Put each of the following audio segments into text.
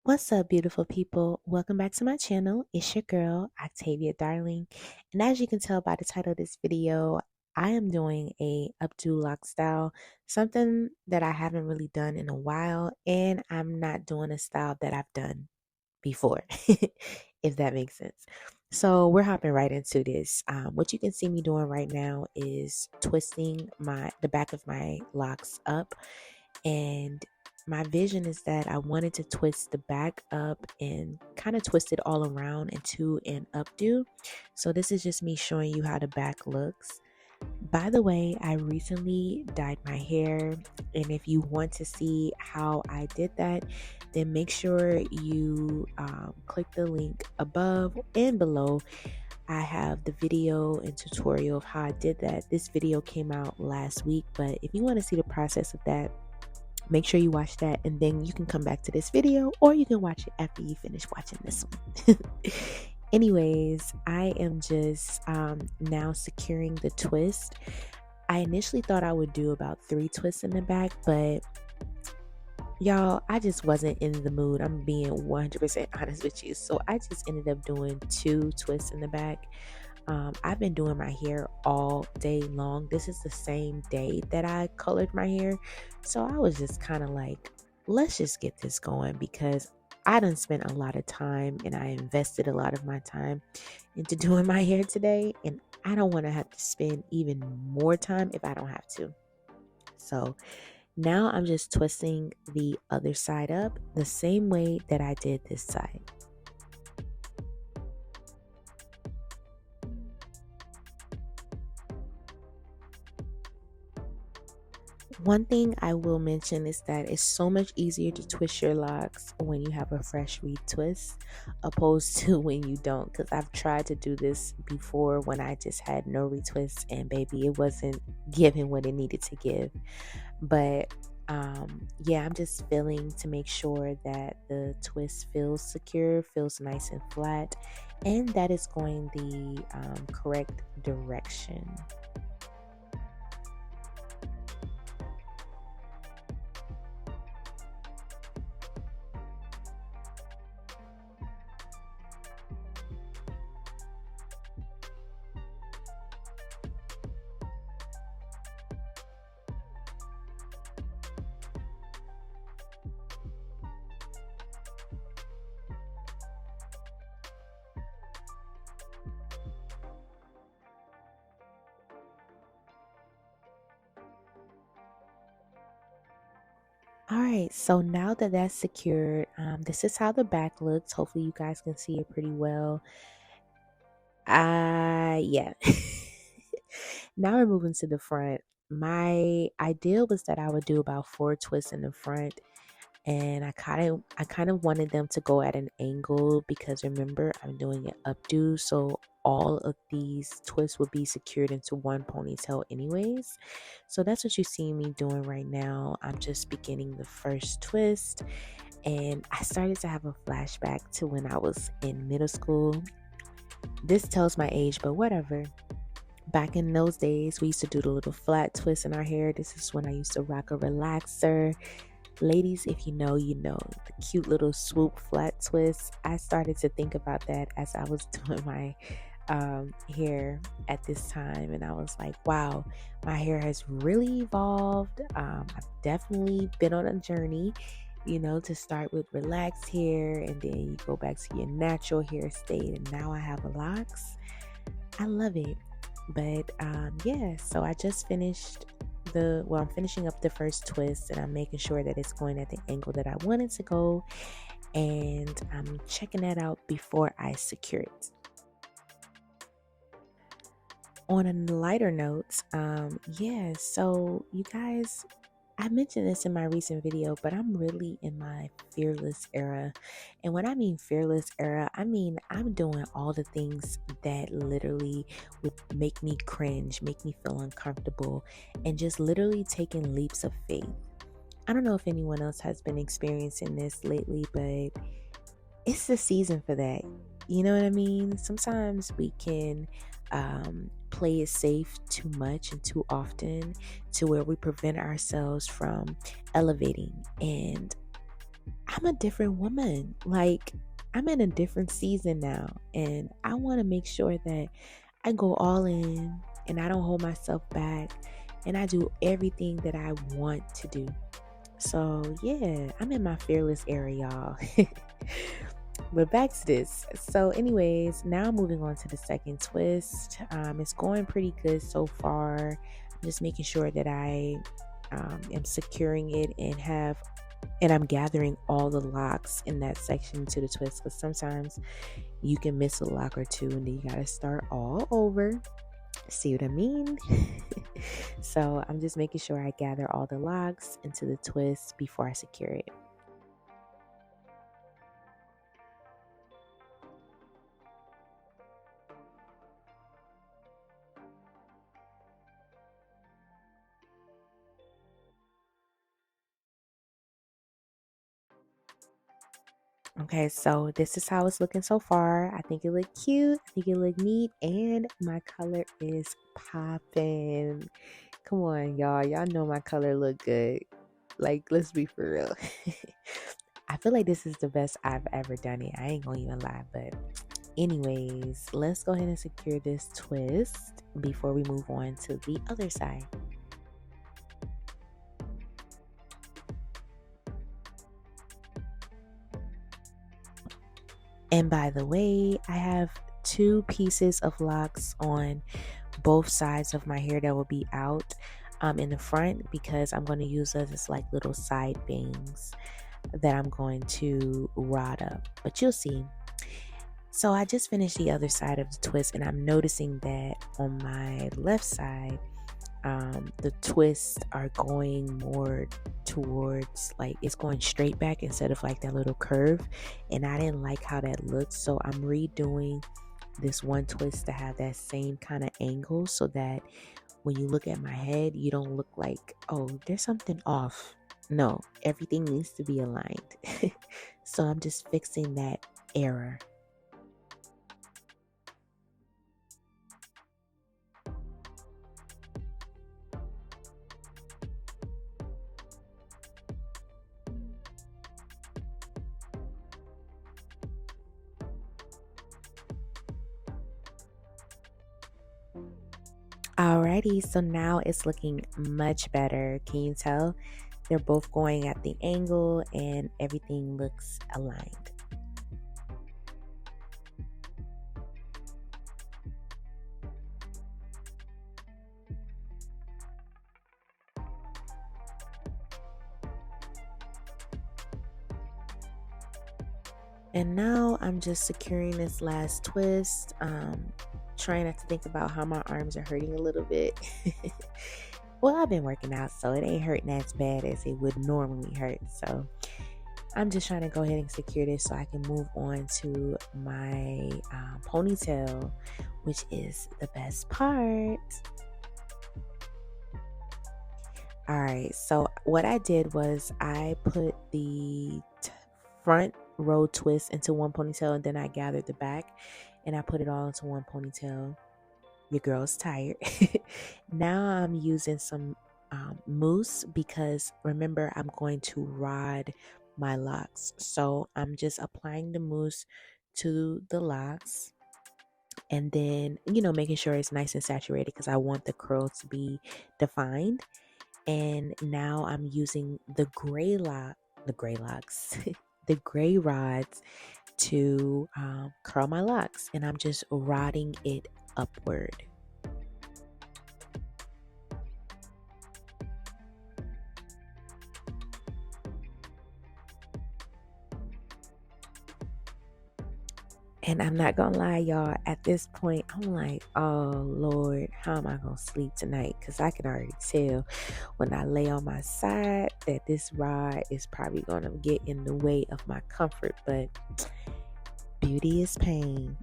What's up, beautiful people? Welcome back to my channel. It's your girl, Octavia.Darling. And as you can tell by the title of this video, I am doing a Updo Locstyle, something that I haven't really done in a while, and I'm not doing a style that I've done before, if that makes sense. So we're hopping right into this. What you can see me doing right now is twisting the back of my locks up, and my vision is that I wanted to twist the back up and kind of twist it all around into an updo. So this is just me showing you how the back looks. By the way, I recently dyed my hair, and if you want to see how I did that, then make sure you click the link above and below. I have the video and tutorial of how I did that. This video came out last week, but if you want to see the process of that, make sure you watch that, and then you can come back to this video, or you can watch it after you finish watching this one. Anyways, I am just now securing the twist. I initially thought I would do about 3 twists in the back, but y'all, I just wasn't in the mood. I'm being 100% honest with you. So I just ended up doing 2 twists in the back. I've been doing my hair all day long. This is the same day that I colored my hair. So I was just kind of like, let's just get this going, because I done spent a lot of time and I invested a lot of my time into doing my hair today. And I don't want to have to spend even more time if I don't have to. So now I'm just twisting the other side up the same way that I did this side. One thing I will mention is that it's so much easier to twist your locks when you have a fresh retwist opposed to when you don't, because I've tried to do this before when I just had no retwist, and baby, it wasn't giving what it needed to give. But yeah, I'm just feeling to make sure that the twist feels secure, feels nice and flat, and that is going the correct direction. All right, so now that that's secured, this is how the back looks. Hopefully you guys can see it pretty well. Yeah. Now we're moving to the front. My ideal was that I would do about 4 twists in the front, and I kind of wanted them to go at an angle, because remember, I'm doing an updo, so all of these twists would be secured into one ponytail anyways. So that's what you see me doing right now. I'm just beginning the first twist, and I started to have a flashback to when I was in middle school. This tells my age, but whatever. Back in those days, we used to do the little flat twist in our hair. This is when I used to rock a relaxer. Ladies, if you know, you know, the cute little swoop flat twist. I started to think about that as I was doing my hair at this time, and I was like, wow, my hair has really evolved. I've definitely been on a journey, to start with relaxed hair, and then you go back to your natural hair state, and now I have a locks. I love it. But yeah, so I just finished I'm finishing up the first twist, and I'm making sure that it's going at the angle that I want it to go, and I'm checking that out before I secure it. On a lighter note, yeah, so you guys, I mentioned this in my recent video, but I'm really in my fearless era. And when I mean fearless era, I mean I'm doing all the things that literally would make me cringe, make me feel uncomfortable, and just literally taking leaps of faith. I don't know if anyone else has been experiencing this lately, but it's the season for that. You know what I mean? Sometimes we can play it safe too much and too often, to where we prevent ourselves from elevating and I'm a different woman. Like, I'm in a different season now, and I want to make sure that I go all in and I don't hold myself back and I do everything that I want to do. So, yeah, I'm in my fearless era, y'all. But back to this. So, anyways, now moving on to the second twist. It's going pretty good so far. I'm just making sure that I am securing it and I'm gathering all the locks in that section to the twist, because sometimes you can miss a lock or two and then you gotta start all over. See what I mean? So I'm just making sure I gather all the locks into the twist before I secure it. Okay, so this is how it's looking so far. I think it looked cute. I think it looked neat. And my color is popping. Come on, y'all. Y'all know my color look good. Like, let's be for real. I feel like this is the best I've ever done it. I ain't gonna even lie. But anyways, let's go ahead and secure this twist before we move on to the other side. And by the way, I have 2 pieces of locks on both sides of my hair that will be out in the front, because I'm going to use those as like little side bangs that I'm going to rod up. But you'll see. So I just finished the other side of the twist, and I'm noticing that on my left side, the twists are going more towards, like, it's going straight back instead of like that little curve, and I didn't like how that looked, so I'm redoing this one twist to have that same kind of angle, so that when you look at my head, you don't look like, oh, there's something off. No, everything needs to be aligned. So I'm just fixing that error. Alrighty, so now it's looking much better. Can you tell? They're both going at the angle and everything looks aligned. And now I'm just securing this last twist. Trying not to think about how my arms are hurting a little bit. Well, I've been working out, so it ain't hurting as bad as it would normally hurt. So I'm just trying to go ahead and secure this so I can move on to my ponytail, which is the best part. All right, so what I did was I put the front row twist into one ponytail, and then I gathered the back and I put it all into one ponytail. Your girl's tired. Now I'm using some mousse, because remember, I'm going to rod my locks. So I'm just applying the mousse to the locks, and then, making sure it's nice and saturated, because I want the curl to be defined. And now I'm using the gray locks, the gray rods to curl my locks, and I'm just rodding it upward. And I'm not gonna lie, y'all, at this point, I'm like, oh Lord, how am I gonna sleep tonight? Because I can already tell when I lay on my side that this rod is probably gonna get in the way of my comfort. But beauty is pain.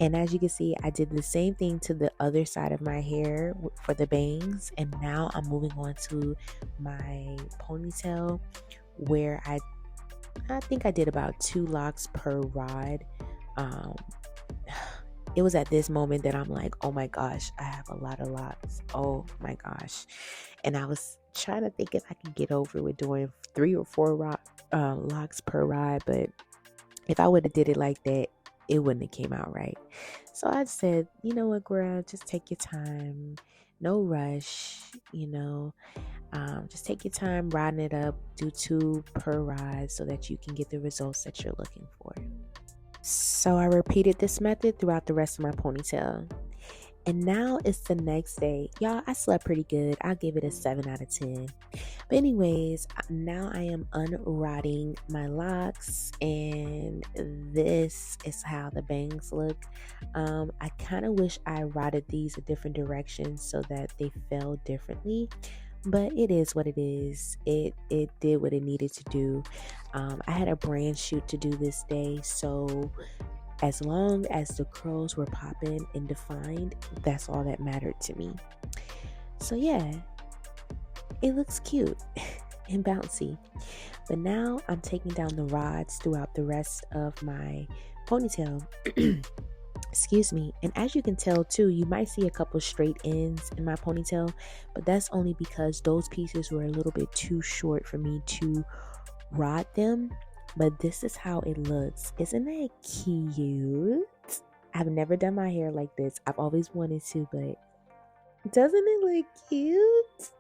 And as you can see, I did the same thing to the other side of my hair for the bangs. And now I'm moving on to my ponytail, where I think I did about 2 locks per rod. It was at this moment that I'm like, oh my gosh, I have a lot of locks. Oh my gosh. And I was trying to think if I can get over with doing 3 or 4 locks per rod, but if I would have did it like that, it wouldn't have came out right. So I said, you know what, girl, just take your time. No rush, just take your time riding it up. Do 2 per rod so that you can get the results that you're looking for. So I repeated this method throughout the rest of my ponytail. And now it's the next day. Y'all, I slept pretty good. I'll give it a 7 out of 10. But anyways, now I am unrodding my locks, and this is how the bangs look. I kind of wish I rodded these a different direction so that they fell differently, but it is what it is. It did what it needed to do. I had a brand shoot to do this day, so as long as the curls were popping and defined, that's all that mattered to me. So yeah, it looks cute and bouncy. But now I'm taking down the rods throughout the rest of my ponytail. Excuse me. And as you can tell too, you might see a couple straight ends in my ponytail, but that's only because those pieces were a little bit too short for me to rod them. But this is how it looks. Isn't that cute? I've never done my hair like this. I've always wanted to, but doesn't it look cute?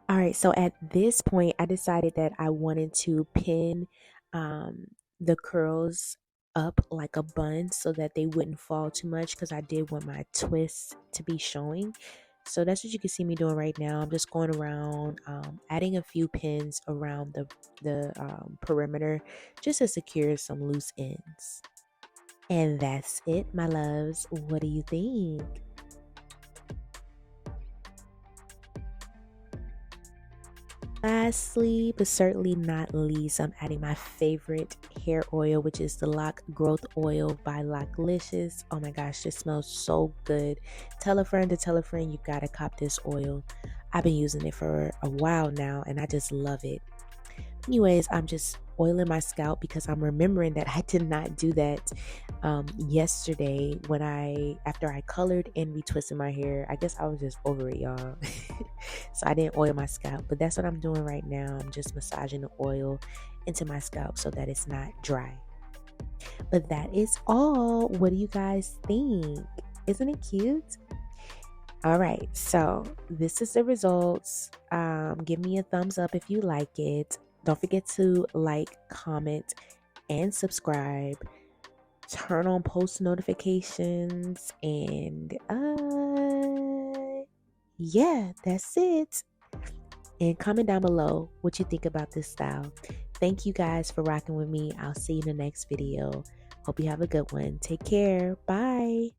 All right, so at this point, I decided that I wanted to pin the curls up like a bun so that they wouldn't fall too much, because I did want my twists to be showing. So that's what you can see me doing right now. I'm just going around, adding a few pins around the perimeter just to secure some loose ends. And that's it, my loves. What do you think? Lastly, but certainly not least, I'm adding my favorite hair oil, which is the Loc Growth Oil by Loclicious. Oh my gosh, this smells so good. Tell a friend to tell a friend, you gotta cop this oil. I've been using it for a while now and I just love it. Anyways, I'm just oiling my scalp because I'm remembering that I did not do that yesterday after I colored and retwisted my hair. I guess I was just over it, y'all. So I didn't oil my scalp, but that's what I'm doing right now. I'm just massaging the oil into my scalp so that it's not dry. But that is all. What do you guys think? Isn't it cute? All right, so this is the results. Give me a thumbs up if you like it. Don't forget to like, comment, and subscribe. Turn on post notifications, and yeah, that's it. And comment down below what you think about this style. Thank you guys for rocking with me. I'll see you in the next video. Hope you have a good one. Take care. Bye.